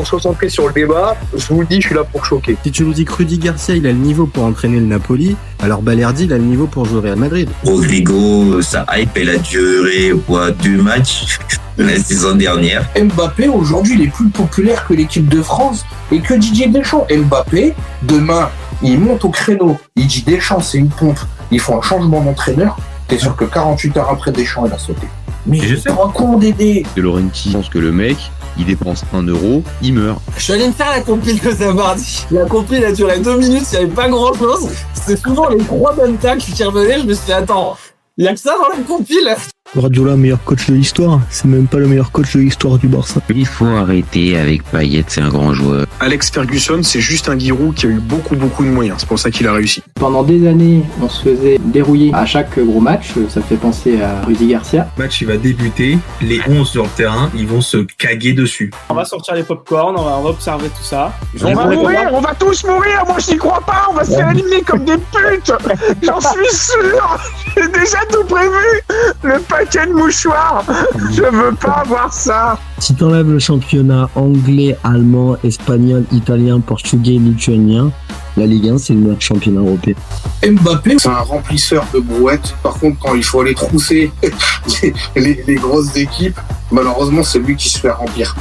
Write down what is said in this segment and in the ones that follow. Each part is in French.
Concentré sur le débat, je vous le dis, je suis là pour choquer. Si tu nous dis que Rudy Garcia, il a le niveau pour entraîner le Napoli, alors Balerdi, il a le niveau pour jouer au Real Madrid. Rodrigo, sa hype, elle a duré 2 matchs la saison dernière. Mbappé, aujourd'hui, il est plus populaire que l'équipe de France et que Didier Deschamps. Mbappé, demain, il monte au créneau. Il dit Deschamps, c'est une pompe. Ils font un changement d'entraîneur. T'es sûr que 48 heures après, Deschamps, il a sauté. Mais je sais pas con Dédé. De Laurenti pense que le mec, il dépense 1 euro, il meurt. Je suis allé me faire la compile que ça mardi. La compile a duré 2 minutes, il n'y avait pas grand chose. C'était souvent les 3 bonnes tacles qui revenaient. Je me suis dit, attends, il y a que ça dans la compile. Guardiola, meilleur coach de l'histoire. C'est même pas le meilleur coach de l'histoire du Barça. Il faut arrêter avec Payet, c'est un grand joueur. Alex Ferguson, c'est juste un Giroud qui a eu beaucoup de moyens. C'est pour ça qu'il a réussi. Pendant des années, on se faisait dérouiller à chaque gros match. Ça fait penser à Rudy Garcia. Le match, il va débuter. Les 11 sur le terrain, ils vont se caguer dessus. On va sortir les pop-corn, on va observer tout ça. On va tous mourir. Moi, je n'y crois pas. On va se faire éliminer comme des putes. J'en suis sûr. J'ai déjà tout prévu. Le paquet de mouchoirs. Je veux pas voir ça. Si t'enlèves le championnat anglais, allemand, espagnol, italien, portugais, lituanien, la Ligue 1, c'est le meilleur championnat européen. Mbappé, c'est un remplisseur de brouettes. Par contre, quand il faut aller trousser les grosses équipes, malheureusement, c'est lui qui se fait remplir.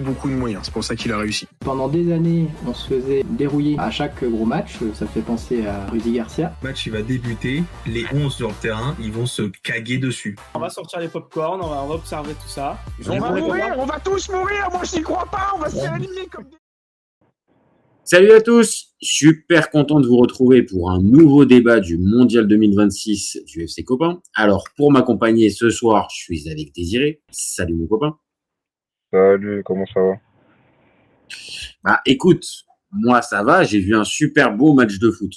Beaucoup de moyens. C'est pour ça qu'il a réussi. Pendant des années, on se faisait dérouiller à chaque gros match. Ça fait penser à Rudy Garcia. Le match, il va débuter. Les 11 sur le terrain, ils vont se caguer dessus. On va sortir les pop-corn, on va observer tout ça. On va tous mourir. Moi, je n'y crois pas. On va se faire éliminer comme des... Salut à tous, super content de vous retrouver pour un nouveau débat du Mondial 2026 du FC Copain. Alors, pour m'accompagner ce soir, je suis avec Désiré. Salut mon copain. Salut, comment ça va? Bah écoute, moi ça va, j'ai vu un super beau match de foot.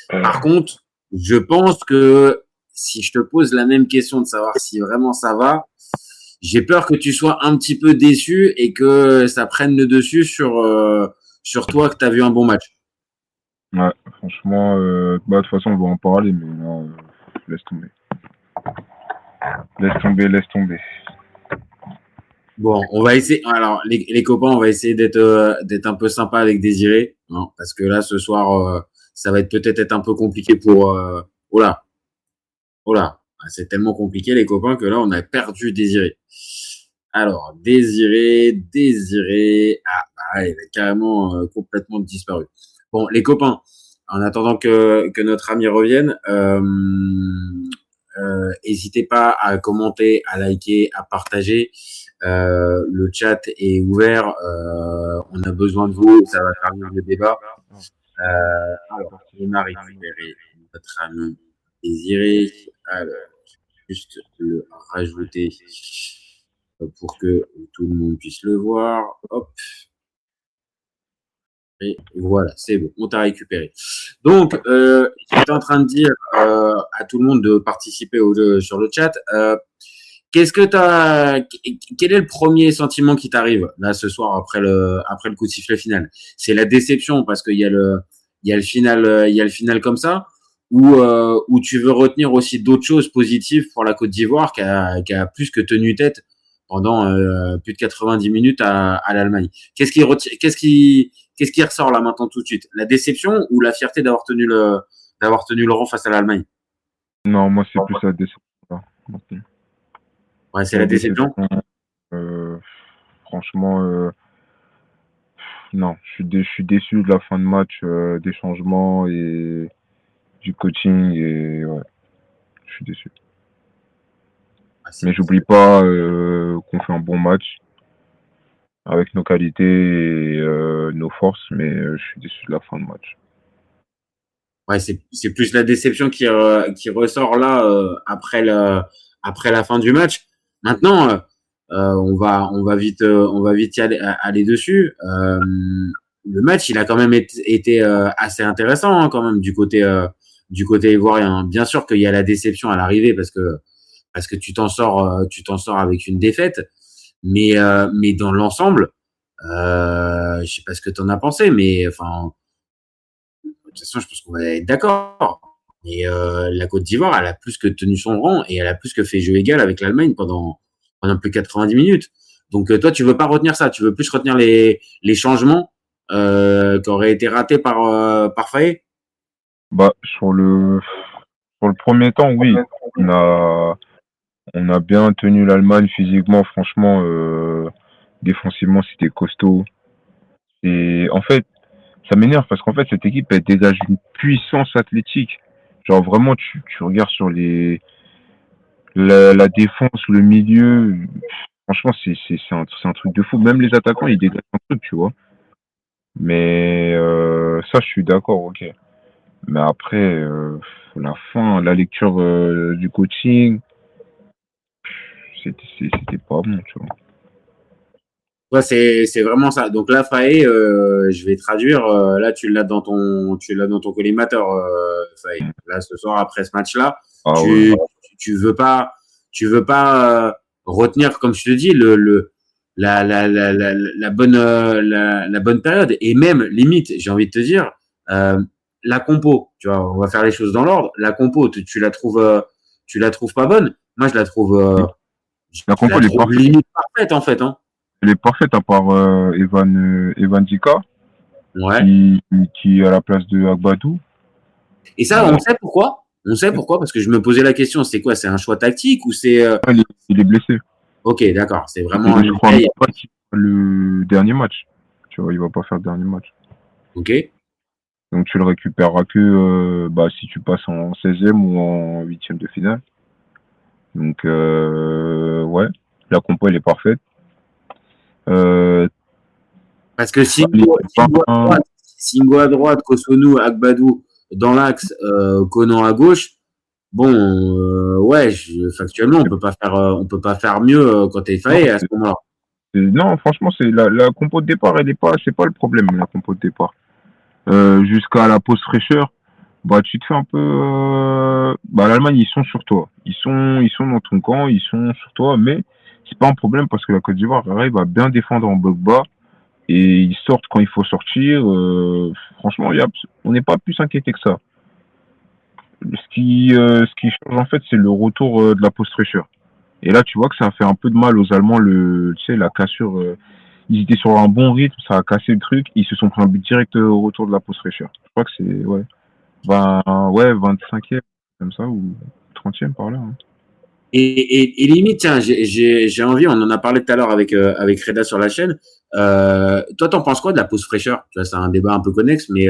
Par contre, je pense que si je te pose la même question de savoir si vraiment ça va, j'ai peur que tu sois un petit peu déçu et que ça prenne le dessus sur toi que tu as vu un bon match. Ouais, franchement, de toute façon on va en parler, mais non, laisse tomber. Laisse tomber. Bon, on va essayer. Alors, les copains, on va essayer d'être un peu sympa avec Désiré, hein, parce que là, ce soir, ça va peut-être un peu compliqué pour. Oh là, c'est tellement compliqué les copains que là, on a perdu Désiré. Alors, Désiré, il a carrément complètement disparu. Bon, les copains, en attendant que notre ami revienne. N'hésitez pas à commenter, à liker, à partager. Le chat est ouvert. On a besoin de vous. Ça va faire venir le débat. Alors, on a récupéré notre ami Désiré. Alors, juste le rajouter pour que tout le monde puisse le voir. Hop. Et voilà, c'est bon, on t'a récupéré. Donc, j'étais en train de dire à tout le monde de participer sur le chat. Quel est le premier sentiment qui t'arrive là ce soir après le coup de sifflet final? C'est la déception parce qu'il y a le final comme ça, ou tu veux retenir aussi d'autres choses positives pour la Côte d'Ivoire qui a plus que tenu tête pendant plus de 90 minutes à l'Allemagne. Qu'est-ce qui ressort là maintenant tout de suite? La déception ou la fierté d'avoir tenu le rang face à l'Allemagne? Non, moi c'est plus la déception. Ouais, c'est la déception. Franchement, non, je suis déçu de la fin de match, des changements et du coaching et ouais, je suis déçu. Mais j'oublie pas qu'on fait un bon match avec nos qualités et nos forces, mais je suis déçu de la fin de match. Ouais, c'est plus la déception qui ressort là après la fin du match. Maintenant, on va vite y aller dessus. Le match, il a quand même été assez intéressant hein, quand même du côté ivoirien. Bien sûr qu'il y a la déception à l'arrivée parce que tu t'en sors avec une défaite, mais dans l'ensemble, je sais pas ce que t'en as pensé, mais enfin toute façon, je pense qu'on va être d'accord. Et la Côte d'Ivoire, elle a plus que tenu son rang et elle a plus que fait jeu égal avec l'Allemagne pendant plus de 90 minutes. Donc toi, tu veux pas retenir ça, tu veux plus retenir les changements qui auraient été ratés par Faé. Bah, sur le premier temps, oui. On a bien tenu l'Allemagne physiquement, franchement, défensivement, c'était costaud. Et en fait, ça m'énerve parce qu'en fait, cette équipe, elle dégage une puissance athlétique. Genre, vraiment, tu regardes sur la défense ou le milieu, franchement, c'est un truc de fou. Même les attaquants, ils dégagent un truc, tu vois. Mais ça, je suis d'accord, ok. Mais après, la fin, la lecture du coaching, c'était pas bon, tu vois. Ouais, c'est vraiment ça. Donc là, Faé, je vais traduire. Là, tu l'as dans ton collimateur, Faé. Là, ce soir après ce match-là, tu veux pas retenir, comme je te dis, la bonne période et même limite, j'ai envie de te dire, la compo. Tu vois, on va faire les choses dans l'ordre. La compo, tu la trouves pas bonne. Moi, je la trouve. La compo, elle est parfaite. Limite parfaite en fait, hein. Elle est parfaite à part Evan Dika, qui est à la place de Agbadou. Et ça, on sait pourquoi. On sait pourquoi, parce que je me posais la question, c'est quoi? C'est un choix tactique ou c'est... Il est blessé. Ok, d'accord. C'est vraiment je crois pas qu'il va le dernier match. Tu vois, il va pas faire le dernier match. Ok. Donc tu le récupéreras que si tu passes en 16e ou en 8e de finale. Donc ouais, la compo elle est parfaite. Parce que Singo à droite, Kosunu, Agbadou dans l'axe, Konan à gauche. Bon, factuellement, on peut pas faire mieux quand t'es Faé à ce moment-là. Non, franchement, c'est la compo de départ, c'est pas le problème, la compo de départ. Jusqu'à la pause fraîcheur, tu te fais un peu. L'Allemagne, ils sont sur toi. Ils sont dans ton camp, ils sont sur toi, mais c'est pas un problème parce que la Côte d'Ivoire arrive à bien défendre en bloc bas et ils sortent quand il faut sortir. Franchement, on n'est pas plus inquiété que ça. Ce qui change en fait, c'est le retour de la pause fraîcheur. Et là, tu vois que ça a fait un peu de mal aux Allemands, la cassure. Ils étaient sur un bon rythme, ça a cassé le truc. Ils se sont pris un but direct au retour de la pause fraîcheur. Je crois que c'est 25e, comme ça, ou 30e par là. Hein. Et limite, tiens, j'ai envie, on en a parlé tout à l'heure avec Reda sur la chaîne. Toi, t'en penses quoi de la pause fraîcheur? Tu vois, c'est un débat un peu connexe, mais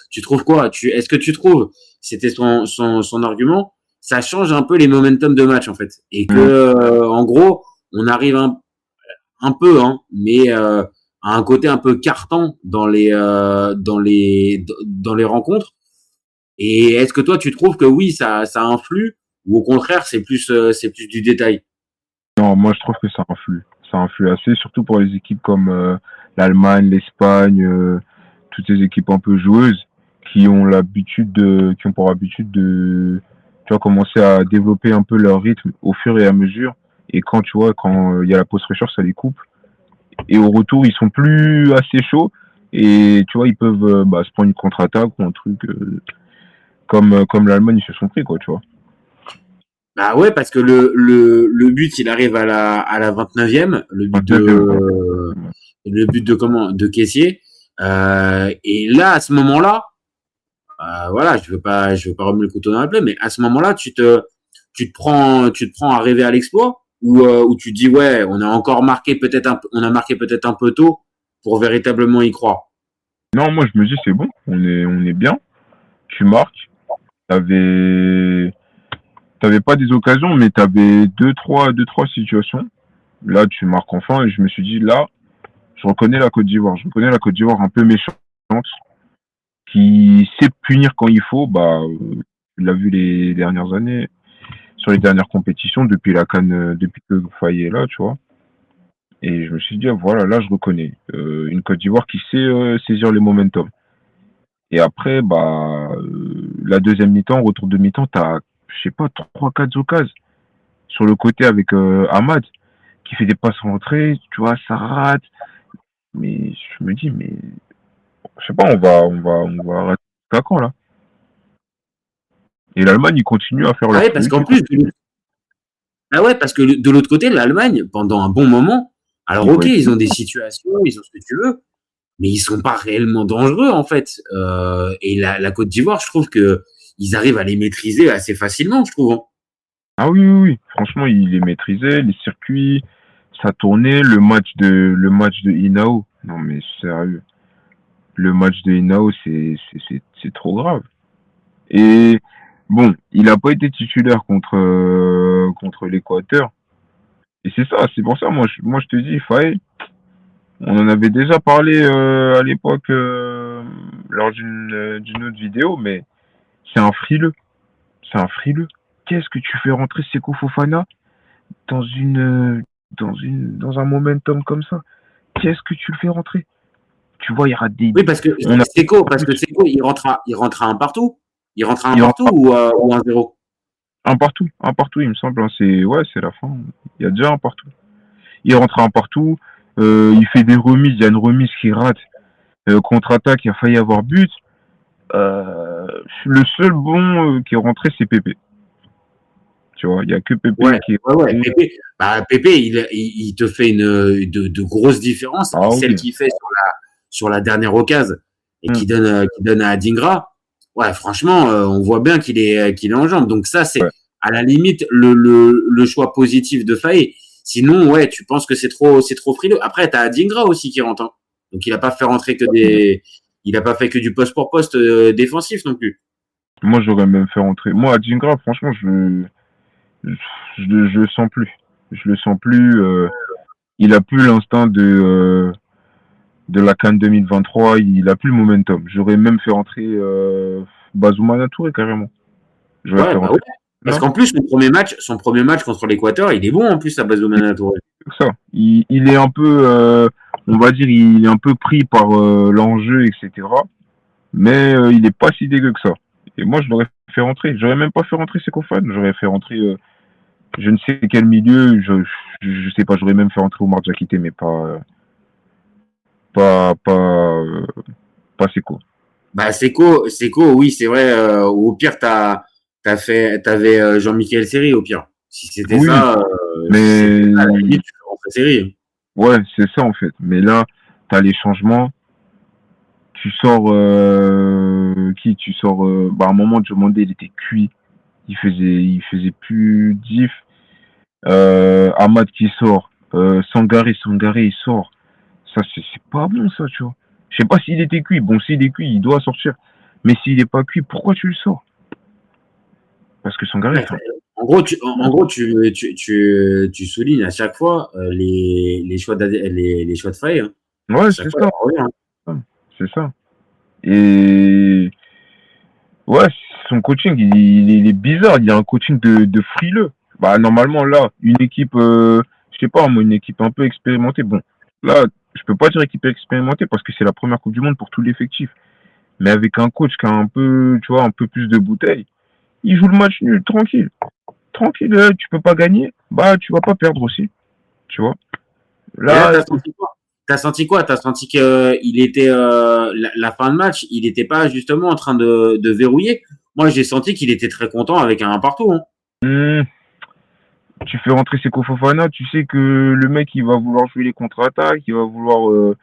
tu trouves quoi? Est-ce que tu trouves, c'était son argument, ça change un peu les momentum de match en fait, et que en gros, on arrive un peu, hein, mais à un côté un peu carton dans les rencontres. Et est-ce que toi, tu trouves que oui, ça influe? Ou au contraire, c'est plus du détail? Non, moi je trouve que ça influe. Ça influe assez, surtout pour les équipes comme l'Allemagne, l'Espagne, toutes ces équipes un peu joueuses qui ont pour habitude de commencer à développer un peu leur rythme au fur et à mesure. Et quand il y a la pause fraîcheur, ça les coupe. Et au retour, ils sont plus assez chauds. Et tu vois, ils peuvent se prendre une contre-attaque ou un truc comme l'Allemagne, ils se sont pris, quoi, tu vois. Bah ouais, parce que le but, il arrive à la 29e, le but de Kessié. Et là, à ce moment-là, je veux pas remuer le couteau dans la plaie, mais à ce moment-là, tu te prends à rêver à l'exploit, ou tu te dis ouais, on a marqué peut-être un peu tôt pour véritablement y croire. Non, moi je me dis c'est bon, on est bien. Tu marques. T'avais pas des occasions, mais t'avais deux, trois situations. Là, tu marques enfin, et je me suis dit, là, je reconnais la Côte d'Ivoire. Je reconnais la Côte d'Ivoire un peu méchante, qui sait punir quand il faut. Tu l'as vu les dernières années, sur les dernières compétitions, depuis la CAN, depuis que Faye est là, tu vois. Et je me suis dit, voilà, là, je reconnais. Une Côte d'Ivoire qui sait saisir les momentum. Et après, la deuxième mi-temps, retour de mi-temps, t'as, je sais pas, 3-4 occasions sur le côté avec Ahmad qui fait des passes rentrées, tu vois, ça rate. Mais je me dis, je sais pas, on va rater C'est à quand, là? Et l'Allemagne, ils continuent à faire Ah ouais, parce qu'en plus, parce que de l'autre côté, l'Allemagne, pendant un bon moment, alors ok, ils ont des situations, ils ont ce que tu veux, mais ils sont pas réellement dangereux en fait. Et la Côte d'Ivoire, je trouve que ils arrivent à les maîtriser assez facilement, je trouve. Ah oui, oui, oui. Franchement, il les maîtrisait, les circuits, ça tournait. Le match de Inao. Non, mais sérieux. Le match de Inao, c'est trop grave. Et bon, il n'a pas été titulaire contre l'Équateur. Et c'est ça, c'est pour ça, moi je te dis, Faye, on en avait déjà parlé à l'époque lors d'une autre vidéo, mais c'est un frileux. C'est un frileux. Qu'est-ce que tu fais rentrer Seko Fofana dans un momentum comme ça? Qu'est-ce que tu le fais rentrer? Tu vois, il y aura des. Oui, parce que Seko, il rentre à un partout. Il rentre à un partout ou 1-0? Un partout, il me semble. C'est la fin. Il y a déjà un partout. Il rentre à un partout. Il fait des remises. Il y a une remise qui rate. Contre-attaque, il a failli avoir but. Le seul bon qui est rentré, c'est Pépé. Tu vois, il n'y a que Pépé qui est. Ouais. Pépé, il te fait de grosses différences. Celle qu'il fait sur la dernière occasion et qui donne à Adingra. Ouais, franchement, on voit bien qu'il est en jambes. Donc ça, c'est à la limite le choix positif de Faye. Sinon, ouais, tu penses que c'est trop frileux. Après, t'as Adingra aussi qui rentre. Hein. Donc il a pas fait rentrer il a pas fait que du poste pour poste défensif non plus. Moi, j'aurais même fait rentrer. Moi, Adingra, franchement, je le sens plus. Je le sens plus. Il a plus l'instinct de la CAN 2023. Il a plus le momentum. J'aurais même fait rentrer Bazoumana Touré carrément. Ouais. Parce qu'en plus, son premier match contre l'Équateur, il est bon en plus à Bazoumana Touré. Ça. Il est un peu, on va dire, il est un peu pris par l'enjeu, etc. Mais il est pas si dégueu que ça. Et moi, je l'aurais fait rentrer. J'aurais même pas fait rentrer Sekofan. J'aurais fait rentrer je ne sais quel milieu. Je sais pas. J'aurais même fait rentrer Omar Diakité, mais pas Seko. Bah Seko, oui, c'est vrai. Au pire, t'avais Jean-Michel Seri au pire. Si c'était ça, mais à la limite, tu fais rentrer Seri. Ouais, c'est ça en fait. Mais là, t'as les changements. Tu sors Tu sors à un moment, Diomandé, il était cuit. Il faisait plus diff. Ahmad qui sort. Sangaré, il sort. Ça, c'est pas bon, ça, tu vois. Je sais pas s'il était cuit. Bon, s'il est cuit, il doit sortir. Mais s'il est pas cuit, pourquoi tu le sors? Parce que Sangaré. En gros, tu soulignes à chaque fois les choix de Faye. Hein. Ouais, c'est ça. C'est ça. Et ouais, son coaching, il est bizarre. Il y a un coaching de frileux. Bah, normalement, là, une équipe, je sais pas, moi, une équipe un peu expérimentée. Bon, là, je peux pas dire équipe expérimentée parce que c'est la première Coupe du Monde pour tout l'effectif. Mais avec un coach qui a un peu, tu vois, un peu plus de bouteilles, il joue le match nul, tranquille. Tranquille, tu peux pas gagner, bah, tu vas pas perdre aussi. Tu vois. Là, t'as senti quoi? T'as senti qu'il était, la fin de match, il était pas justement en train de verrouiller? Moi, j'ai senti qu'il était très content avec un partout. Hein. Tu fais rentrer Seko Fofana, tu sais que le mec, il va vouloir jouer les contre-attaques, il va vouloir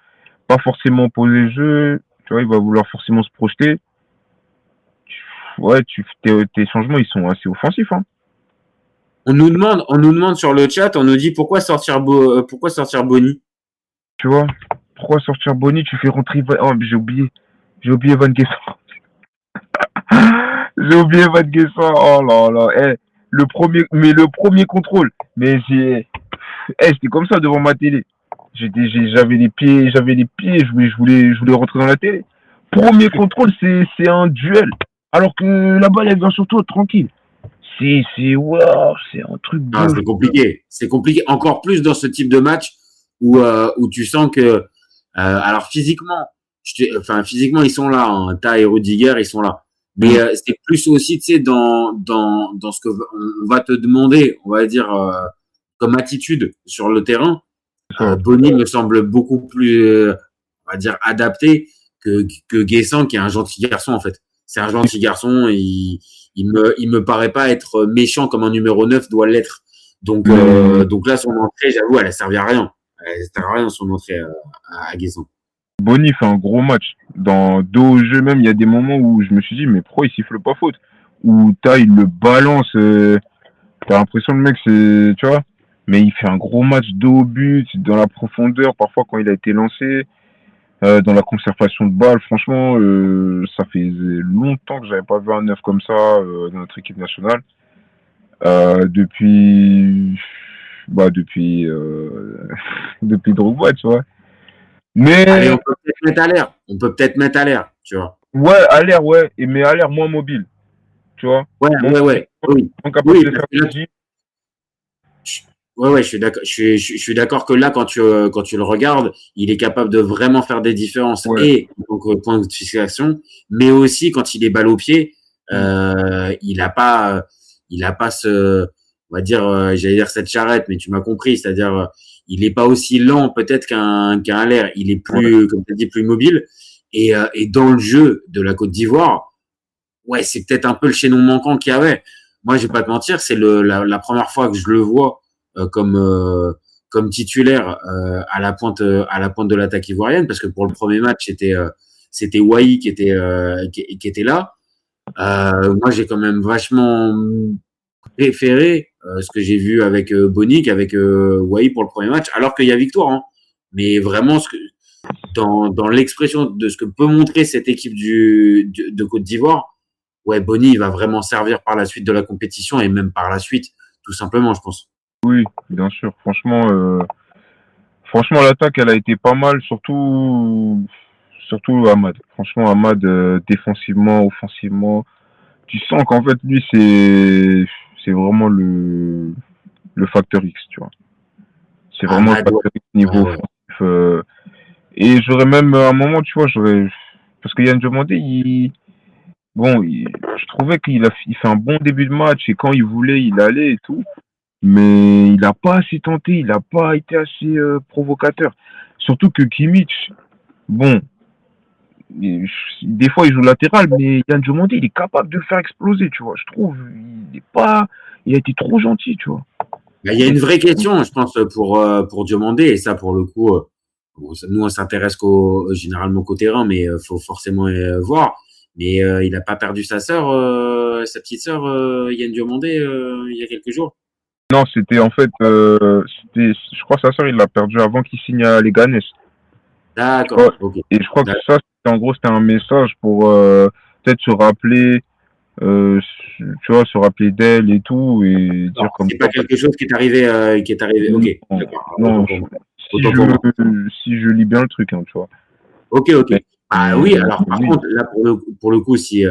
pas forcément poser le jeu, tu vois, il va vouloir forcément se projeter. Ouais, tes changements, ils sont assez offensifs. Hein. On nous demande sur le chat, on nous dit pourquoi sortir Boni? Tu vois, pourquoi sortir Boni? Tu fais rentrer. Oh, j'ai oublié Van Guessant. J'ai oublié Van Guessant. Oh là là. Le premier contrôle. Mais j'étais comme ça devant ma télé. J'avais les pieds, je voulais rentrer dans la télé. Premier contrôle, c'est un duel. Alors que la balle, elle vient sur toi, tranquille. Wow, c'est un truc beau. Ah, c'est compliqué. C'est compliqué. Encore plus dans ce type de match où tu sens que, alors physiquement, ils sont là. Hein. Ta et Rudiger, ils sont là. Mais c'est plus aussi, tu sais, dans ce que on va te demander, on va dire, comme attitude sur le terrain. Boni me semble beaucoup plus, on va dire, adapté que Guessant, qui est un gentil garçon en fait. c'est un gentil garçon. Il me paraît pas être méchant comme un numéro 9 doit l'être. Donc là, son entrée, j'avoue, elle a servi à rien. Elle a servi à rien, son entrée à Guessant. Bonny fait un gros match. Dans dos au jeu même, il y a des moments où je me suis dit, mais pourquoi il siffle pas faute? Où il le balance, t'as l'impression le mec, c'est, tu vois, mais il fait un gros match dos au but, dans la profondeur, parfois quand il a été lancé, dans la conservation de balles. Franchement, ça fait longtemps que j'avais pas vu un neuf comme ça dans notre équipe nationale. Depuis depuis Drogba, tu vois. Mais allez, on peut peut-être mettre à l'air, tu vois. Ouais, à l'air, ouais, mais à l'air moins mobile, tu vois. Ouais. Oui. Incapable de faire Ouais, je suis d'accord. Je suis d'accord que là, quand tu le regardes, il est capable de vraiment faire des différences et donc point de fixation, mais aussi quand il est balle au pied, il a pas ce, on va dire, j'allais dire cette charrette, mais tu m'as compris, c'est-à-dire, il est pas aussi lent peut-être qu'un l'air. Il est plus, comme tu as dit, plus mobile. Et dans le jeu de la Côte d'Ivoire, ouais, c'est peut-être un peu le chaînon manquant qu'il y avait. Moi, je vais pas te mentir, c'est la première fois que je le vois comme titulaire à la pointe de l'attaque ivoirienne, parce que pour le premier match, c'était Wai qui était là. Moi, j'ai quand même vachement préféré ce que j'ai vu avec Bonny qu'avec Wai pour le premier match, alors qu'il y a victoire. Hein. Mais vraiment, dans l'expression de ce que peut montrer cette équipe de Côte d'Ivoire, ouais, Bonny, il va vraiment servir par la suite de la compétition et même par la suite, tout simplement, je pense. Oui, bien sûr. Franchement, l'attaque, elle a été pas mal, surtout Amad. Franchement, Amad, défensivement, offensivement, tu sens qu'en fait, lui, c'est vraiment le facteur X, tu vois. C'est vraiment le facteur X niveau offensif. Et j'aurais même, à un moment, tu vois, parce que Yann Diomandé, je trouvais qu'il fait un bon début de match et quand il voulait, il allait et tout. Mais il n'a pas assez tenté, il n'a pas été assez provocateur. Surtout que Kimmich, des fois il joue latéral, mais Yann Diomandé, il est capable de le faire exploser, tu vois. Je trouve, il a été trop gentil, tu vois. Il y a une vraie question, je pense, pour Diomandé, et ça, pour le coup, nous, on s'intéresse généralement qu'au terrain, mais faut forcément voir. Mais il n'a pas perdu sa petite sœur, Yann Diomandé, il y a quelques jours. Non, c'était en fait, je crois que sa sœur, il l'a perdu avant qu'il signe à Leganés. D'accord. Okay. Et je crois que ça, en gros, c'était un message pour peut-être se rappeler, tu vois, se rappeler d'elle et tout, et dire comme. C'est pas quelque chose qui est arrivé. Ok. Non, si je lis bien le truc, hein, tu vois. Ok. Ah oui. Alors par contre, là pour le coup, si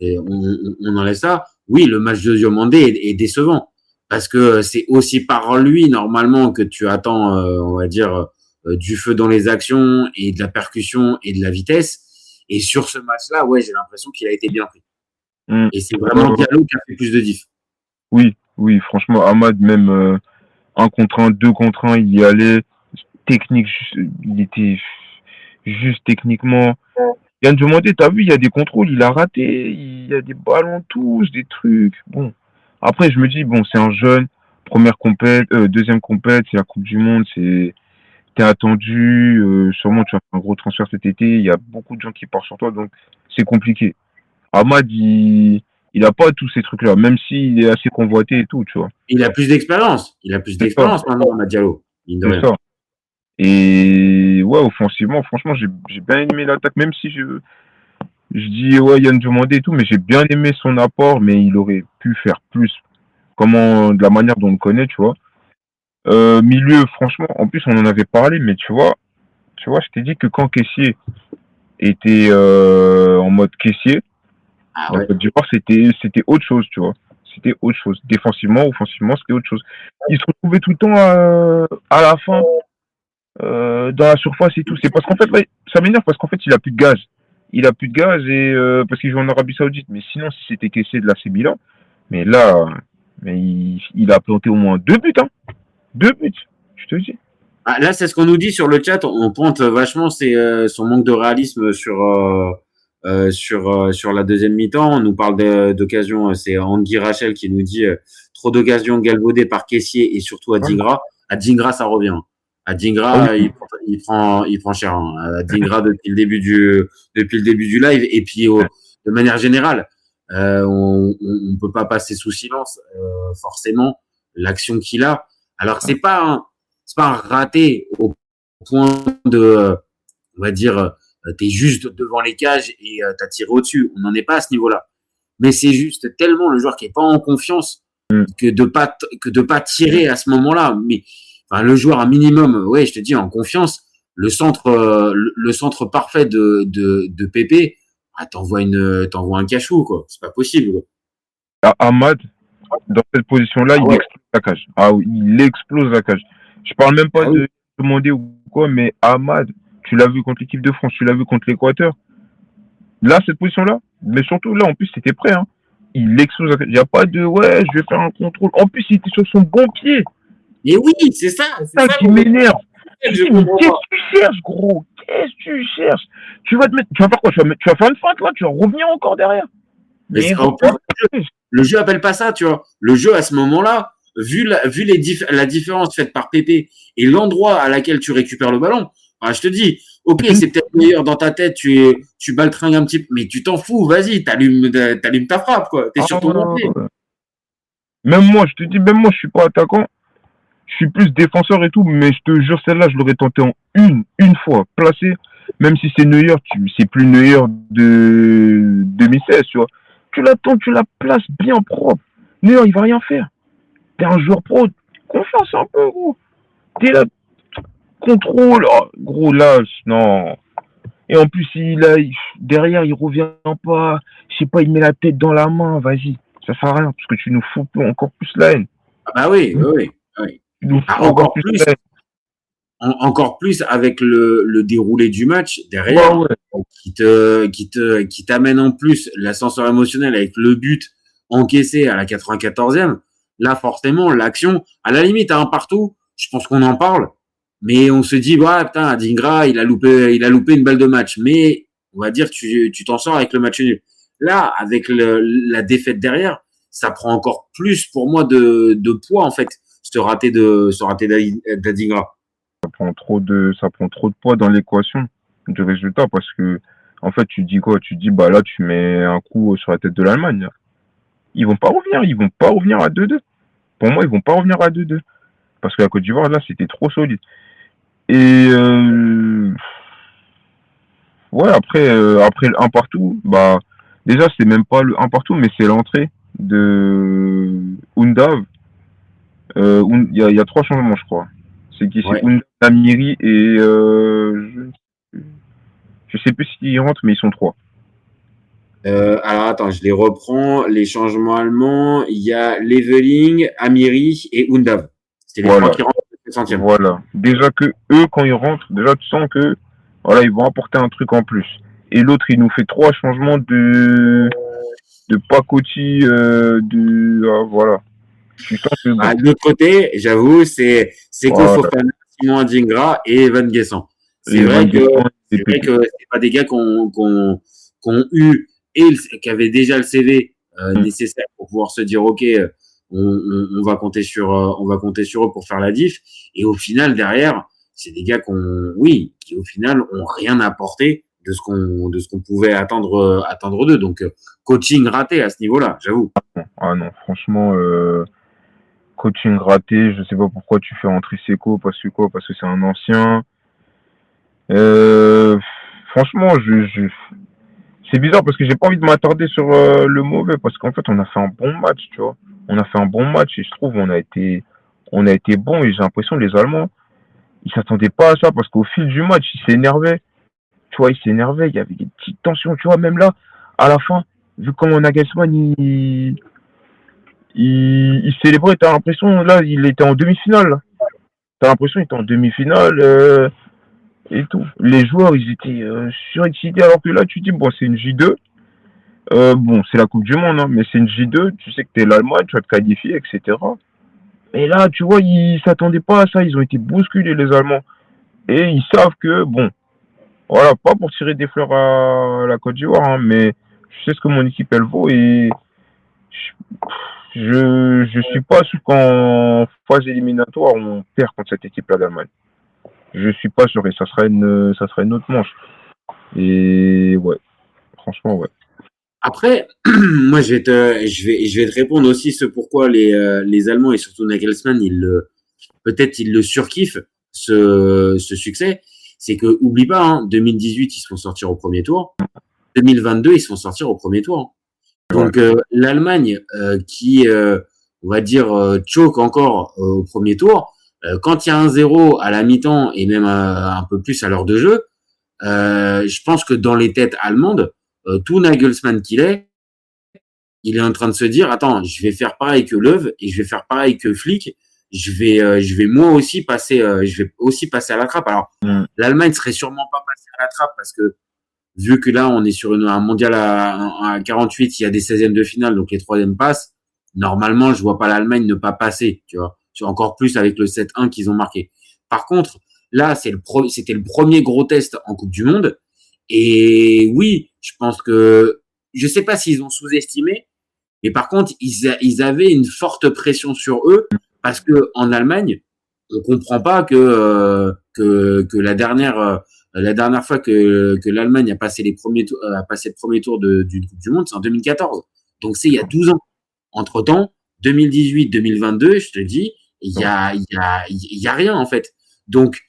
on enlève ça, oui, le match de Diomandé est décevant. Parce que c'est aussi par lui, normalement, que tu attends, on va dire, du feu dans les actions et de la percussion et de la vitesse. Et sur ce match-là, ouais, j'ai l'impression qu'il a été bien pris. Et c'est vraiment Diallo qui a fait plus de diff. Oui, franchement, Amad, même 1 contre 1, 2 contre 1, il y allait. Technique, il était juste techniquement. Yann Diomandé, t'as vu, il y a des contrôles, il a raté, il y a des ballons touches, des trucs. Bon. Après, je me dis, c'est un jeune, deuxième compète, c'est la Coupe du Monde, t'es attendu, sûrement tu vas faire un gros transfert cet été, il y a beaucoup de gens qui partent sur toi, donc c'est compliqué. Amad, il a pas tous ces trucs-là, même s'il est assez convoité et tout, tu vois. Il a plus d'expérience. Maintenant, Amad Diallo. C'est ça. Et ouais, offensivement, franchement, j'ai bien aimé l'attaque, même si je dis, ouais, Yann Diomandé et tout, mais j'ai bien aimé son apport, mais il aurait pu faire plus, de la manière dont on le connaît, tu vois. Milieu, franchement, en plus, on en avait parlé, mais tu vois, je t'ai dit que quand Kessié était en mode Kessié, du coup, c'était autre chose, tu vois. C'était autre chose. Défensivement, offensivement, c'était autre chose. Il se retrouvait tout le temps à la fin, dans la surface et tout. C'est parce qu'en fait, ça m'énerve parce qu'en fait, il a plus de gaz. Et parce qu'il joue en Arabie Saoudite. Mais sinon, si c'était Kessié de l'AC Milan, mais là, il a planté au moins 2 buts, hein. 2 buts, je te dis. Là, c'est ce qu'on nous dit sur le chat. On pointe vachement son manque de réalisme sur sur la deuxième mi-temps. On nous parle d'occasion, c'est Anguille Rachel qui nous dit trop d'occasions galvaudées par Kessié et surtout à Dingra. À Dingra, ça revient. À Dingra, il prend cher. À Dingra depuis le début du live. Et puis, de manière générale, on peut pas passer sous silence, forcément, l'action qu'il a. Alors, c'est pas un raté au point de, on va dire, t'es juste devant les cages et t'as tiré au-dessus. On n'en est pas à ce niveau-là. Mais c'est juste tellement le joueur qui est pas en confiance que de pas tirer à ce moment-là. Mais enfin, le joueur un minimum, ouais, je te dis en confiance. Le centre parfait de Pépé, t'envoies un cachou, quoi. C'est pas possible, quoi. Ahmad, dans cette position-là, il explose la cage. Ah oui, il explose la cage. Je parle même pas de demander ou quoi, mais Ahmad, tu l'as vu contre l'équipe de France, tu l'as vu contre l'Équateur. Là, cette position-là, mais surtout là, en plus, c'était prêt, hein. Il explose la cage. Il n'y a pas de, ouais, je vais faire un contrôle. En plus, il était sur son bon pied. Et oui, c'est ça. C'est ça qui m'énerve. Qu'est-ce que tu cherches, gros? Qu'est-ce que tu cherches? Tu vas faire quoi? Tu vas faire une feinte, là? Tu vas revenir encore derrière? Mais le jeu appelle pas ça, tu vois. Le jeu, à ce moment-là, vu la différence faite par Pépé et l'endroit à laquelle tu récupères le ballon, enfin, je te dis, ok, c'est peut-être meilleur dans ta tête, tu baltringues un petit peu, mais tu t'en fous, vas-y, t'allumes ta frappe, quoi. T'es sur ton pied. Même moi, je te dis, je suis pas attaquant. Je suis plus défenseur et tout, mais je te jure, celle-là, je l'aurais tenté en une fois, placé. Même si c'est Neuer, c'est plus Neuer de 2016, tu vois. Tu l'attends, tu la places bien propre. Neuer, il va rien faire. T'es un joueur pro, confiance un peu, gros. T'es là, contrôle, oh, gros, là, non. Et en plus, derrière, il revient pas. Je sais pas, il met la tête dans la main, vas-y. Ça sert à rien, parce que tu nous fous encore plus la haine. Ah bah oui. Encore plus avec le déroulé du match derrière, qui t'amène en plus l'ascenseur émotionnel avec le but encaissé à la 94e. Là, forcément, l'action, à la limite, à un partout, je pense qu'on en parle, mais on se dit, ouais, putain, Adingra, il a loupé une balle de match, mais on va dire, tu t'en sors avec le match nul. Là, avec la défaite derrière, ça prend encore plus pour moi de poids, en fait, ce raté d'Adingra. Ça prend trop de poids dans l'équation du résultat, parce que, en fait, tu dis quoi? Tu dis, bah là, tu mets un coup sur la tête de l'Allemagne. Là. Ils vont pas revenir à 2-2. Pour moi, ils vont pas revenir à 2-2. Parce que la Côte d'Ivoire, là, c'était trop solide. Et, ouais, après le 1 partout, bah, déjà, c'est même pas le 1 partout, mais c'est l'entrée de Undav. Il y a 3 changements, je crois. C'est qui? C'est Undav, Amiri et, je sais plus s'ils rentrent, mais ils sont 3. Alors attends, je les reprends. Les changements allemands, il y a Leveling, Amiri et Undav. C'est les 3 qui rentrent au 60e. Voilà. Déjà que eux, quand ils rentrent, déjà tu sens que voilà, ils vont apporter un truc en plus. Et l'autre, il nous fait 3 changements de Pakoti, voilà. Tu sens que, de l'autre côté, j'avoue, c'est Fofana, Simon Adingra et Evan Guessant. C'est vrai que c'est pas des gars qui ont eu qui avaient déjà le CV nécessaire pour pouvoir se dire ok, on va compter sur eux pour faire la diff. Et au final derrière, c'est des gars qui au final ont rien apporté de ce qu'on pouvait attendre d'eux. Donc coaching raté à ce niveau-là, j'avoue. Ah non, franchement, coaching raté. Je sais pas pourquoi tu fais rentrer Seko, parce que c'est un ancien. Franchement, c'est bizarre parce que j'ai pas envie de m'attarder sur le mauvais, parce qu'en fait on a fait un bon match, tu vois. On a fait un bon match et je trouve on a été bon, et j'ai l'impression que les Allemands, ils s'attendaient pas à ça, parce qu'au fil du match, ils s'énervaient. Tu vois, il y avait des petites tensions, tu vois, même là, à la fin, vu comment Nagelsmann, il célébrait, t'as l'impression, là, il était en demi-finale, là. T'as l'impression qu'il était en demi-finale, et tout. Les joueurs, ils étaient surexcités, alors que là, tu dis, bon, c'est une J2. Bon, c'est la Coupe du Monde, hein, mais c'est une J2, tu sais que t'es l'Allemagne, tu vas te qualifier, etc. Et là, tu vois, ils s'attendaient pas à ça, ils ont été bousculés, les Allemands. Et ils savent que, bon, Voilà, pas pour tirer des fleurs à la Côte d'Ivoire, hein, mais je sais ce que mon équipe elle vaut et je suis pas sûr qu'en phase éliminatoire on perd contre cette équipe-là d'Allemagne. Je suis pas sûr et ça serait une autre manche. Et ouais, franchement ouais. Après, moi, je vais te répondre aussi ce pourquoi les Allemands et surtout Nagelsmann, peut-être ils le surkiffent, ce succès. C'est que, oublie pas, hein, 2018, ils se font sortir au premier tour. 2022, ils se font sortir au premier tour. Donc, l'Allemagne, qui, on va dire, choke encore au premier tour, quand il y a 1-0 à la mi-temps et même un peu plus à l'heure de jeu, je pense que dans les têtes allemandes, tout Nagelsmann qu'il est, il est en train de se dire, attends, je vais faire pareil que Löw et je vais faire pareil que Flick. Je vais moi aussi passer, je vais aussi passer à la trappe. Alors, l'Allemagne serait sûrement pas passée à la trappe parce que vu que là, on est sur un mondial à 48, il y a des 16e de finale, donc les 3e passent. Normalement, je vois pas l'Allemagne ne pas passer, tu vois. Encore plus avec le 7-1 qu'ils ont marqué. Par contre, là, c'était le premier gros test en Coupe du Monde. Et oui, je pense que, je sais pas s'ils ont sous-estimé, mais par contre, ils avaient une forte pression sur eux parce que en Allemagne, on comprend pas que la dernière fois que l'Allemagne a passé le premier tour d'une Coupe du Monde, c'est en 2014. Donc c'est il y a 12 ans. Entre-temps, 2018, 2022, je te dis, il y a rien en fait. Donc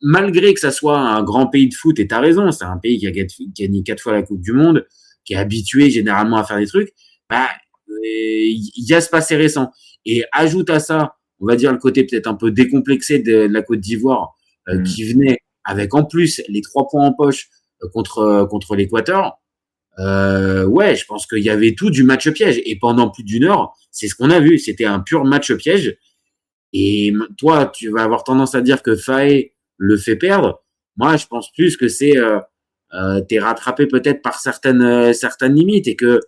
malgré que ça soit un grand pays de foot, et t'as raison, c'est un pays qui a gagné 4 fois la Coupe du Monde, qui est habitué généralement à faire des trucs, bah, il y a ce passé récent. Et ajoute à ça, on va dire le côté peut-être un peu décomplexé de la Côte d'Ivoire, qui venait avec en plus les 3 points en poche contre l'Équateur. Ouais, je pense qu'il y avait tout du match piège. Et pendant plus d'1 heure, c'est ce qu'on a vu. C'était un pur match piège. Et toi, tu vas avoir tendance à dire que Faé le fait perdre. Moi, je pense plus que c'est t'es rattrapé peut-être par certaines limites et que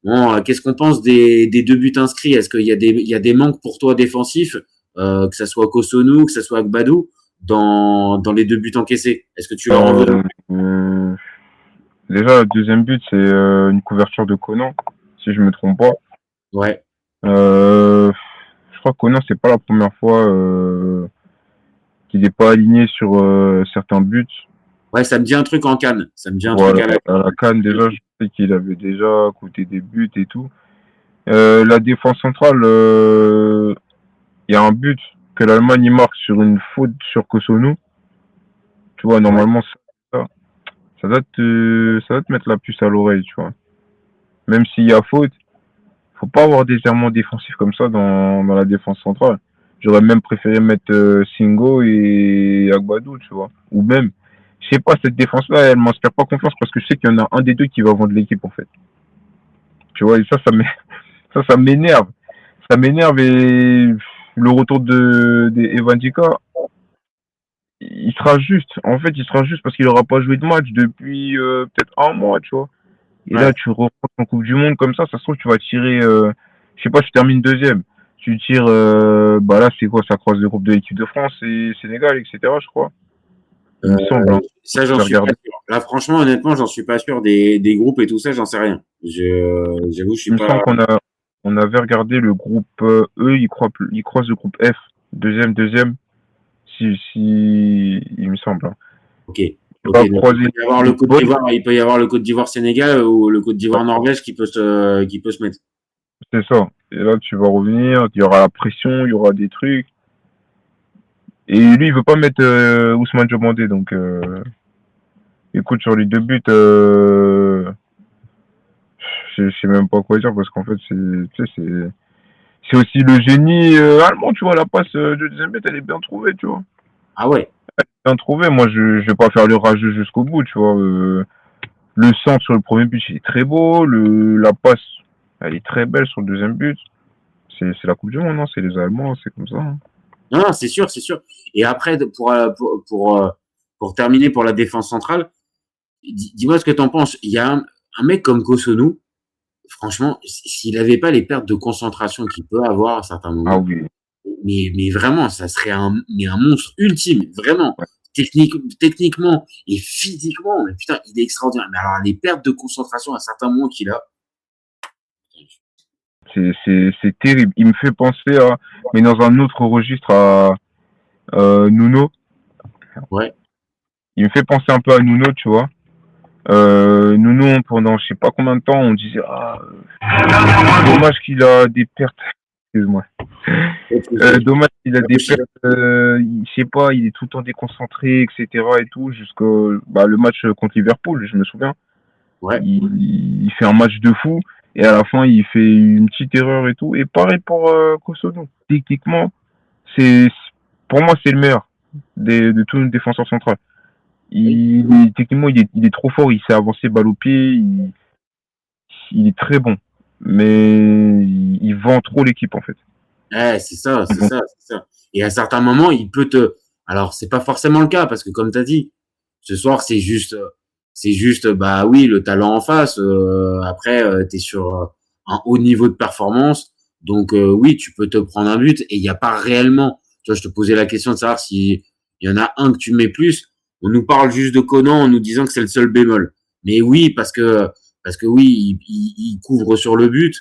bon, qu'est-ce qu'on pense des 2 buts inscrits? Est-ce qu'il y a des manques pour toi défensifs, que ça soit Kosunu, que ça soit Gbadou, dans les 2 buts encaissés? Est-ce que tu leur en veux? Déjà, le deuxième but, c'est une couverture de Conan, si je me trompe pas. Ouais. Je crois que Conan, c'est pas la première fois qu'il n'est pas aligné sur certains buts. Ouais, ça me dit un truc en CAN. Ça me dit un truc à la CAN, déjà, je sais qu'il avait déjà coûté des buts et tout. La défense centrale, il y a un but que l'Allemagne marque sur une faute sur Kosunu. Tu vois, normalement, ça doit te mettre la puce à l'oreille, tu vois. Même s'il y a faute, faut pas avoir des errements défensifs comme ça dans la défense centrale. J'aurais même préféré mettre Singo et Agbadou, tu vois. Ou même, je sais pas, cette défense-là, elle m'inspire pas confiance parce que je sais qu'il y en a un des deux qui va vendre l'équipe, en fait. Tu vois, et ça m'énerve. Ça m'énerve et le retour de Evan Dika, il sera juste. En fait, il sera juste parce qu'il aura pas joué de match depuis peut-être 1 mois, tu vois. Et là, tu reprends en Coupe du Monde comme ça se trouve, tu vas tirer, je sais pas, tu termines 2e. Tu tires, bah là, c'est quoi? Ça croise le groupe de l'équipe de France et Sénégal, etc., je crois. Il me semble. Hein. Ça, j'en suis pas sûr. Là, franchement, honnêtement, j'en suis pas sûr des groupes et tout ça, j'en sais rien. J'avoue, je suis pas. Il me semble qu'on avait regardé le groupe, eux, ils croisent le groupe F, deuxième, si, il me semble. Hein. Ok. Okay, donc, il peut y avoir le Côte d'Ivoire-Sénégal ou le Côte d'Ivoire-Norvège qui peut se mettre. C'est ça. Et là, tu vas revenir, il y aura la pression, il y aura des trucs. Et lui, il veut pas mettre Ousmane Diomandé, donc écoute, sur les 2 buts, je sais même pas quoi dire parce qu'en fait, c'est aussi le génie allemand, tu vois. La passe de deuxième but, elle est bien trouvée, tu vois. Ah ouais. Bien trouvé. Moi, je vais pas faire le rageux jusqu'au bout, tu vois. Le centre sur le premier but, il est très beau. La passe, elle est très belle sur le deuxième but. C'est la Coupe du Monde, non? C'est les Allemands, c'est comme ça. Hein. Non, c'est sûr. Et après, pour terminer pour la défense centrale, dis-moi ce que t'en penses. Il y a un mec comme Kosunu, franchement, s'il avait pas les pertes de concentration qu'il peut avoir à certains moments. Ah oui. Mais vraiment, ça serait un monstre ultime, vraiment. techniquement et physiquement, mais putain, il est extraordinaire. Mais alors, les pertes de concentration à certains moments qu'il a. C'est terrible. Il me fait penser à, mais dans un autre registre, à Nuno. Ouais. Il me fait penser un peu à Nuno, tu vois. Nuno, pendant je sais pas combien de temps, on disait dommage qu'il a des pertes. Excuse-moi. Dommage qu'il a des pertes. Je sais pas, il est tout le temps déconcentré, etc. et tout, jusqu'au le match contre Liverpool, je me souviens. Ouais. Il fait un match de fou et à la fin il fait une petite erreur et tout. Et pareil pour Kosono. Techniquement, pour moi c'est le meilleur de tous les défenseurs centraux. Techniquement, il est trop fort, il sait avancer balle au pied, il est très bon. Mais il vend trop l'équipe, en fait. Ouais, c'est ça. Et à certains moments, il peut alors, c'est pas forcément le cas, parce que comme tu as dit, ce soir, c'est juste, oui, le talent en face. Après, t'es sur un haut niveau de performance. Donc, oui, tu peux te prendre un but, et il n'y a pas réellement, tu vois, je te posais la question de savoir s'il y en a un que tu mets plus. On nous parle juste de Conan en nous disant que c'est le seul bémol. Mais oui, parce que oui, il couvre sur le but.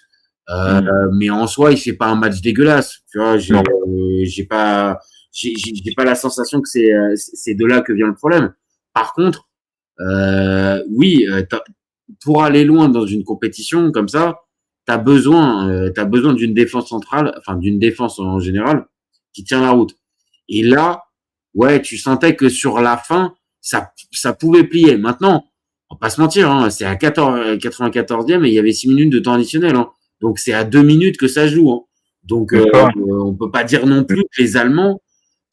Mais en soi, il fait pas un match dégueulasse. Tu vois, j'ai pas la sensation que c'est de là que vient le problème. Par contre, oui, pour aller loin dans une compétition comme ça, t'as besoin d'une défense centrale, enfin d'une défense en général, qui tient la route. Et là, ouais, tu sentais que sur la fin, ça pouvait plier. Maintenant, on va pas se mentir, hein, c'est à 94e et il y avait 6 minutes de temps additionnel. Hein. Donc, c'est à 2 minutes que ça joue. Hein. Donc, on peut pas dire non plus que les Allemands,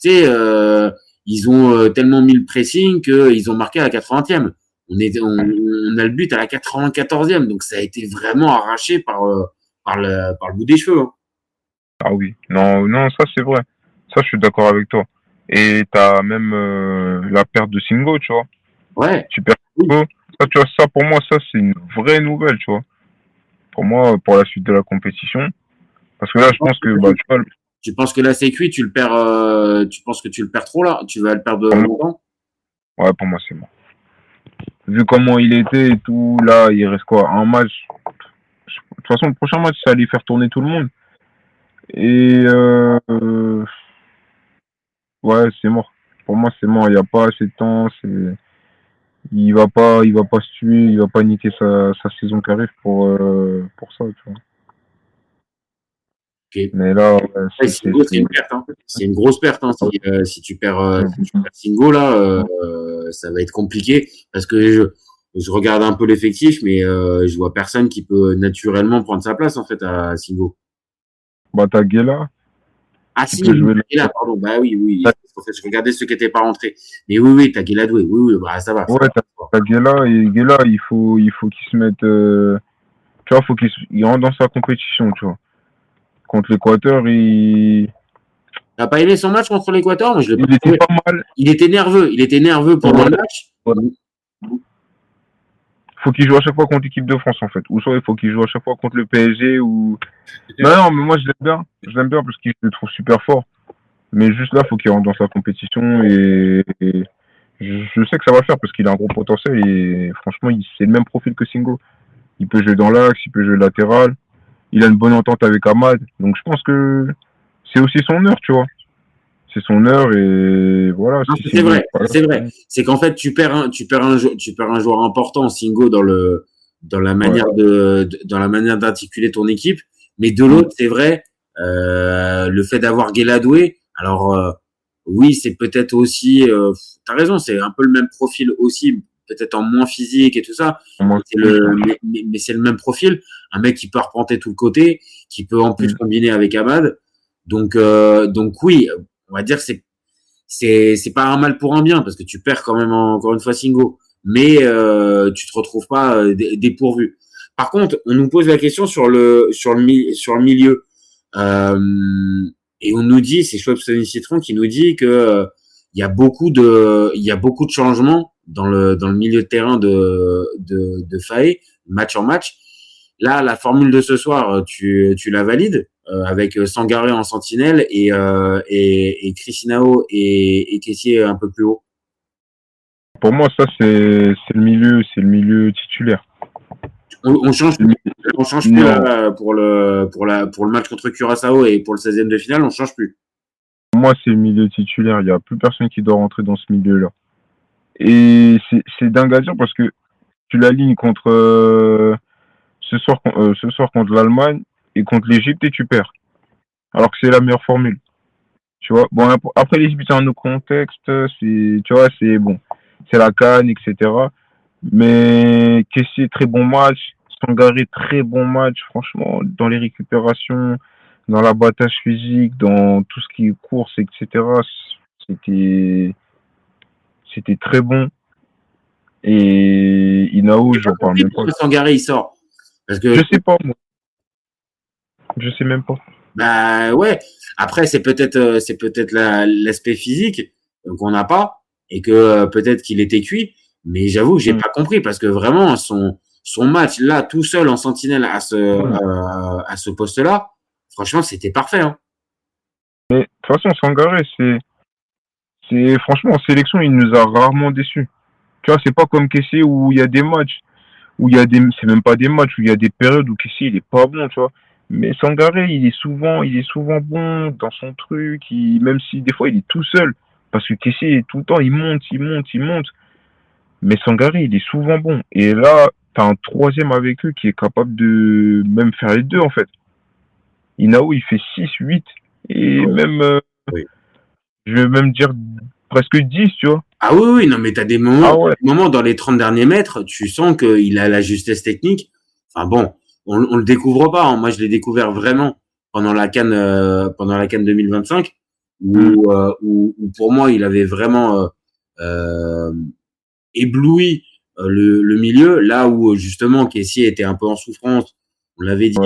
tu sais, ils ont tellement mis le pressing qu'ils ont marqué à la 80e. On a le but à la 94e. Donc, ça a été vraiment arraché par le bout des cheveux. Hein. Ah oui. Non, ça, c'est vrai. Ça, je suis d'accord avec toi. Et t'as même la perte de Singo, tu vois. Ouais. Tu perds Singo. Ça, tu vois, ça, pour moi, ça, c'est une vraie nouvelle, tu vois. Pour moi, pour la suite de la compétition. Parce que là, je pense que, tu vois. Tu penses que là, c'est cuit, tu penses que tu le perds trop, là? Tu vas le perdre longtemps? Ouais, pour moi, c'est bon. Vu comment il était et tout, là, il reste quoi? Un match. De toute façon, le prochain match, ça allait faire tourner tout le monde. Et, ouais, c'est mort. Pour moi, c'est mort. Il n'y a pas assez de temps. Il va pas se tuer. Il va pas niquer sa saison qui arrive pour ça, tu vois. Okay. Mais là, c'est une perte. Hein. C'est une grosse perte. Hein. Si tu perds Singo, là, ça va être compliqué parce que je regarde un peu l'effectif, mais je vois personne qui peut naturellement prendre sa place en fait à Singo. T'as Guela. Ah si, Guela, pardon. Bah oui. En fait, je regardais ceux qui n'étaient pas rentrés. Mais oui, t'as Guela doué. Oui, ça va. Ouais, t'as Guela et Guela, il faut qu'il se mette. Tu vois, faut qu'il rentre dans sa compétition, tu vois. Contre l'Équateur, T'as pas aimé son match contre l'Équateur? Mais je l'ai pas trouvé. Pas mal. Il était nerveux pendant le match. Faut qu'il joue à chaque fois contre l'équipe de France, en fait. Ou soit il faut qu'il joue à chaque fois contre le PSG ou. Non, mais moi je l'aime bien. Je l'aime bien parce que je le trouve super fort. Mais juste là, faut qu'il rentre dans sa compétition et je sais que ça va le faire parce qu'il a un gros potentiel et franchement, c'est le même profil que Singo. Il peut jouer dans l'axe, il peut jouer latéral. Il a une bonne entente avec Ahmad. Donc je pense que c'est aussi son heure, tu vois. C'est son heure et voilà. Non, c'est vrai. C'est qu'en fait, tu perds un joueur important, Singo, dans la manière dans la manière d'articuler ton équipe. Mais de l'autre, c'est vrai, le fait d'avoir Gueladoué, alors oui, c'est peut-être aussi, t'as raison, c'est un peu le même profil aussi, peut-être en moins physique et tout ça. Mais c'est le même profil, un mec qui peut arpenter tout le côté, qui peut en plus combiner avec Ahmad. Donc oui. On va dire que c'est pas un mal pour un bien parce que tu perds quand même encore une fois Singo, mais tu te retrouves pas dépourvu. Par contre, on nous pose la question sur le milieu et on nous dit, c'est Schwab Sony Citron qui nous dit que il y a beaucoup de changements dans le milieu de terrain de Faé, match en match. Là, la formule de ce soir, tu la valides avec Sangaré en sentinelle et Crisinao et Kessié un peu plus haut. Pour moi, ça, c'est le milieu titulaire. On change plus Non. là, pour le match contre Curaçao et pour le 16e de finale, on change plus. Pour moi, c'est le milieu titulaire. Il n'y a plus personne qui doit rentrer dans ce milieu-là. Et c'est dingue à dire parce que tu l'alignes contre ce soir contre l'Allemagne et contre l'Égypte et tu perds. Alors que c'est la meilleure formule. Tu vois. Bon, après l'Égypte, c'est un autre contexte. Tu vois, c'est bon. C'est la CAN, etc. Mais Kessié, très bon match. Sangaré, très bon match. Franchement, dans les récupérations, dans l'abattage physique, dans tout ce qui est course, etc. C'était très bon. Et Inao, j'en parle même pas. Pourquoi Sangaré il sort? Parce que Je sais pas, moi. Je sais même pas. bah ouais. Après, c'est peut-être l'aspect physique qu'on n'a pas et que peut-être qu'il était cuit. Mais j'avoue, j'ai pas compris parce que vraiment son match là tout seul en sentinelle à ce poste-là, franchement, c'était parfait. Hein. Mais de toute façon, Sangaré, franchement en sélection, il nous a rarement déçus. Tu vois, c'est pas comme Kessié où il y a des matchs c'est même pas des matchs où il y a des périodes où Kessié il est pas bon, tu vois. Mais Sangaré, il est souvent bon dans son truc, même si des fois il est tout seul parce que Kessié tout le temps il monte. Mais Sangaré, il est souvent bon. Et là, t'as un troisième avec eux qui est capable de même faire les deux, en fait. Inao, il fait 6, 8. Et même, je vais même dire presque 10, tu vois. Ah oui, non, mais t'as des moments dans les 30 derniers mètres, tu sens qu'il a la justesse technique. Enfin bon, on le découvre pas. Hein. Moi, je l'ai découvert vraiment pendant la CAN 2025, où pour moi, il avait vraiment ébloui le milieu, là où justement Kessié était un peu en souffrance, on l'avait dit,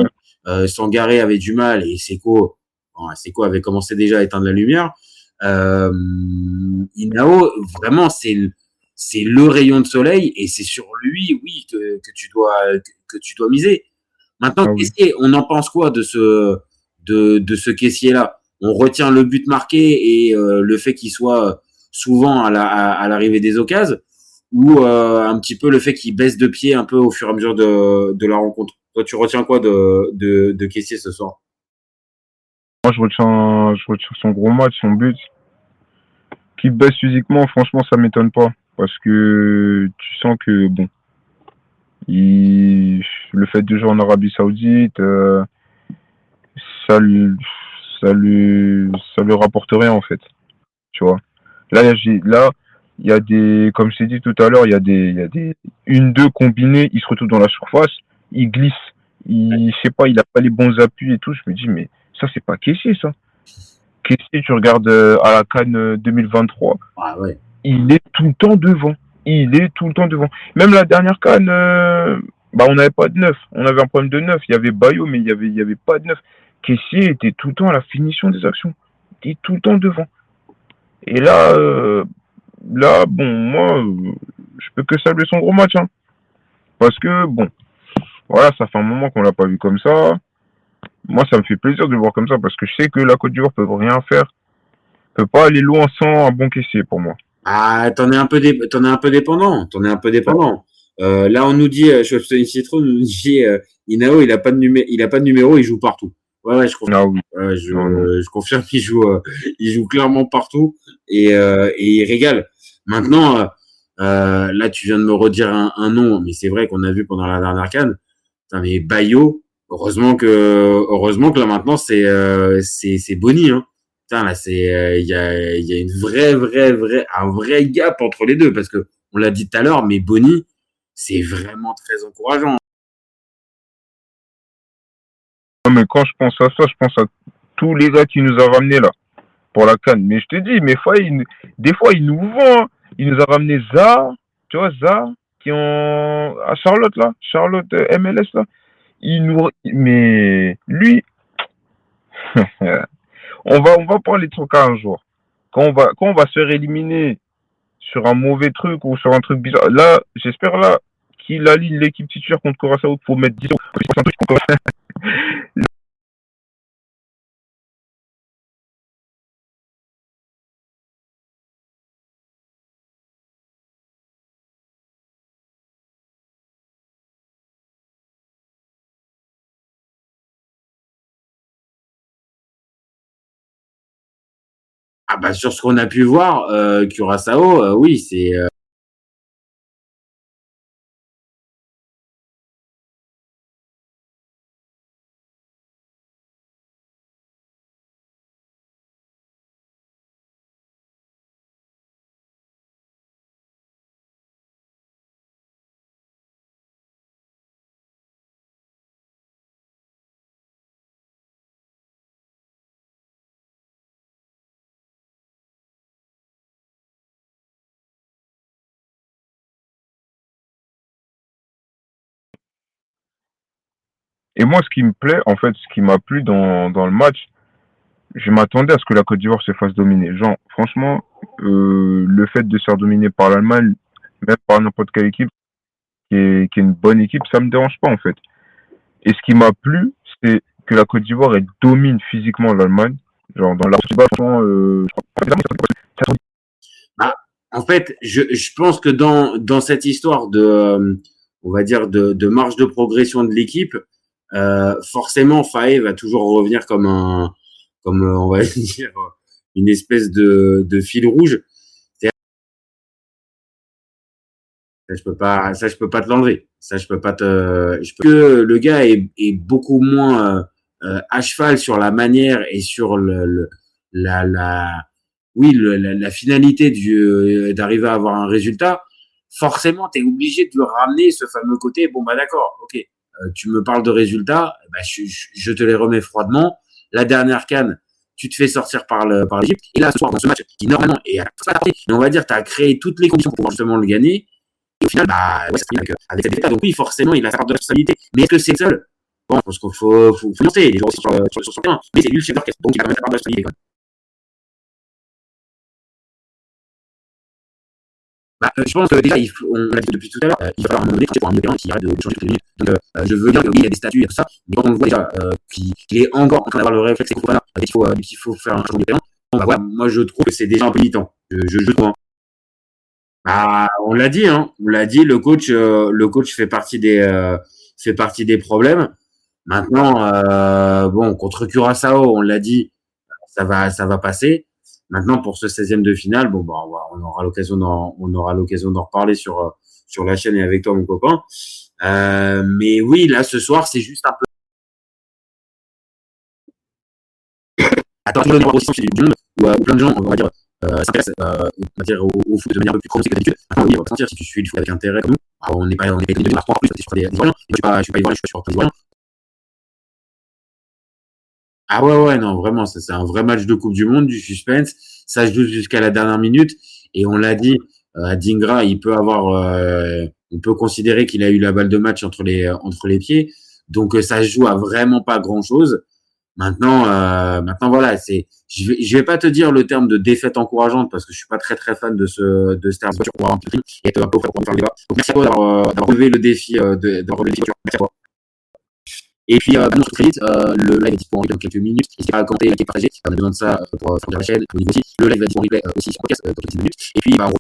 Sangaré avait du mal et Seko avait commencé déjà à éteindre la lumière. Inao, vraiment, c'est le rayon de soleil et c'est sur lui, oui, que tu dois miser. Maintenant, Kessié, on en pense quoi de ce Kessié-là? On retient le but marqué et le fait qu'il soit souvent à l'arrivée des occasions, ou un petit peu le fait qu'il baisse de pied un peu au fur et à mesure de la rencontre. Toi, tu retiens quoi de Kessié ce soir? Moi, je retiens son gros match, son but. Qu'il baisse physiquement, franchement, ça m'étonne pas. Parce que tu sens que, bon, le fait de jouer en Arabie Saoudite, ça lui rapporte rien, en fait. Tu vois. Là, il y a des, comme je t'ai dit tout à l'heure, il y a des 1-2 combinés, il se retrouve dans la surface, il glisse, je sais pas, il a pas les bons appuis et tout. Je me dis, mais ça, c'est pas Kessié, ça. Kessié, tu regardes à la CAN 2023, il est tout le temps devant. Même la dernière CAN, on n'avait pas de neuf. On avait un problème de neuf. Il y avait Bayo, mais il y avait pas de neuf. Kessié était tout le temps à la finition des actions. Il était tout le temps devant. Et là, bon, moi, je peux que saluer son gros match. Hein. Parce que, bon, voilà, ça fait un moment qu'on l'a pas vu comme ça. Moi, ça me fait plaisir de le voir comme ça parce que je sais que la Côte d'Ivoire peut rien faire. Peut pas aller loin sans un bon Kessié pour moi. Ah, t'en es un peu dépendant. Là, on nous dit, Citron nous dit, Inao, il a pas de numéro, il joue partout. Ouais, je confirme. Je confirme qu'il joue clairement partout et il régale. Maintenant, là, tu viens de me redire un nom, mais c'est vrai qu'on a vu pendant la dernière CAN. Putain, mais Bayo, heureusement que là maintenant c'est Boni, hein. Putain, là c'est il y a une un vrai gap entre les deux parce que on l'a dit tout à l'heure, mais Boni, c'est vraiment très encourageant. Non, mais quand je pense à ça, je pense à tous les gars qui nous a ramenés là pour la CAN. Mais je te dis, des fois il nous vend. Hein. Il nous a ramené Za, tu vois, Za, qui est à Charlotte là, Charlotte MLS là. Mais lui, on va parler de son cas un jour. Quand on va se faire éliminer sur un mauvais truc ou sur un truc bizarre, là, j'espère là qu'il aligne l'équipe titulaire contre Curaçao pour mettre 10 euros. Ah bah sur ce qu'on a pu voir, Curaçao, oui, c'est Et moi, ce qui me plaît, en fait, ce qui m'a plu dans le match, je m'attendais à ce que la Côte d'Ivoire se fasse dominer. Genre, franchement, le fait de se faire dominer par l'Allemagne, même par n'importe quelle équipe, qui est une bonne équipe, ça me dérange pas, en fait. Et ce qui m'a plu, c'est que la Côte d'Ivoire, elle domine physiquement l'Allemagne. Genre, dans la bah, en fait, je pense que dans cette histoire de on va dire de marge de progression de l'équipe, forcément Faé va toujours revenir comme on va dire une espèce de fil rouge. Ça je peux pas te l'enlever. Ça je peux pas que le gars est beaucoup moins à cheval sur la manière et sur la finalité d'arriver à avoir un résultat. Forcément, tu es obligé de le ramener ce fameux côté. Bon bah d'accord, ok. Tu me parles de résultats, bah, je te les remets froidement. La dernière CAN, tu te fais sortir par l'Égypte. Et là, ce soir, dans ce match, qui normalement est mais on va dire, tu as créé toutes les conditions pour pouvoir justement le gagner. Et au final, bah, ouais, ça finit avec cette défaite. Donc oui, forcément, il a sa part de responsabilité. Mais est-ce que c'est le seul? Bon, parce qu'il faut lancer les joueurs aussi sur le terrain. Mais c'est lui le chef d'orchestre. Donc il a quand même sa part de responsabilité quand même. Bah, je pense que déjà, on l'a dit depuis tout à l'heure, il va falloir un moment donné pour un milieu terrain qui arrête de changer toutes les minutes. Donc, je veux bien que oui, il y a des statuts et tout ça, mais quand on voit déjà qu'il est encore en train d'avoir le réflexe et qu'il faut faire un changement de terrain, bon, bah, voilà, moi je trouve que c'est déjà un peu militant. Je trouve. Hein. Bah, on l'a dit, le coach fait partie des problèmes. Maintenant, bon, contre Curaçao, on l'a dit, ça va passer. Maintenant, pour ce 16e de finale, bon, bah, on aura l'occasion d'en reparler sur la chaîne et avec toi, mon copain. Mais oui, là, ce soir, c'est juste un peu. Attends, je vais donner aussi du monde où plein de gens, on va dire, s'intéressent, on va dire, au foot de manière un peu plus prononcée que d'habitude. Maintenant, oui, on va sentir si tu suis le foot avec intérêt comme nous. Alors, on n'est pas les deux marques en plus, c'est sur des Ivoiriens. Je suis pas Ivoirien, je suis sur des Ivoiriens. Ah ouais, non, vraiment, c'est un vrai match de Coupe du Monde, du suspense. Ça se joue jusqu'à la dernière minute. Et on l'a dit, Dingra, on peut considérer qu'il a eu la balle de match entre les pieds. Donc, ça se joue à vraiment pas grand chose. Maintenant, voilà, je vais pas te dire le terme de défaite encourageante parce que je suis pas très, très fan de ce terme pour pouvoir un peu et être un peu prêt pour faire le débat. Donc, merci à toi d'avoir relevé le défi, Merci à toi. Et puis, bon, très vite, le live est disponible dans quelques minutes. N'hésitez pas à commenter, liker, partager. On a besoin de ça pour faire de la chaîne. Au niveau aussi, le live va être disponible aussi sur podcast dans quelques minutes. Et puis, bah,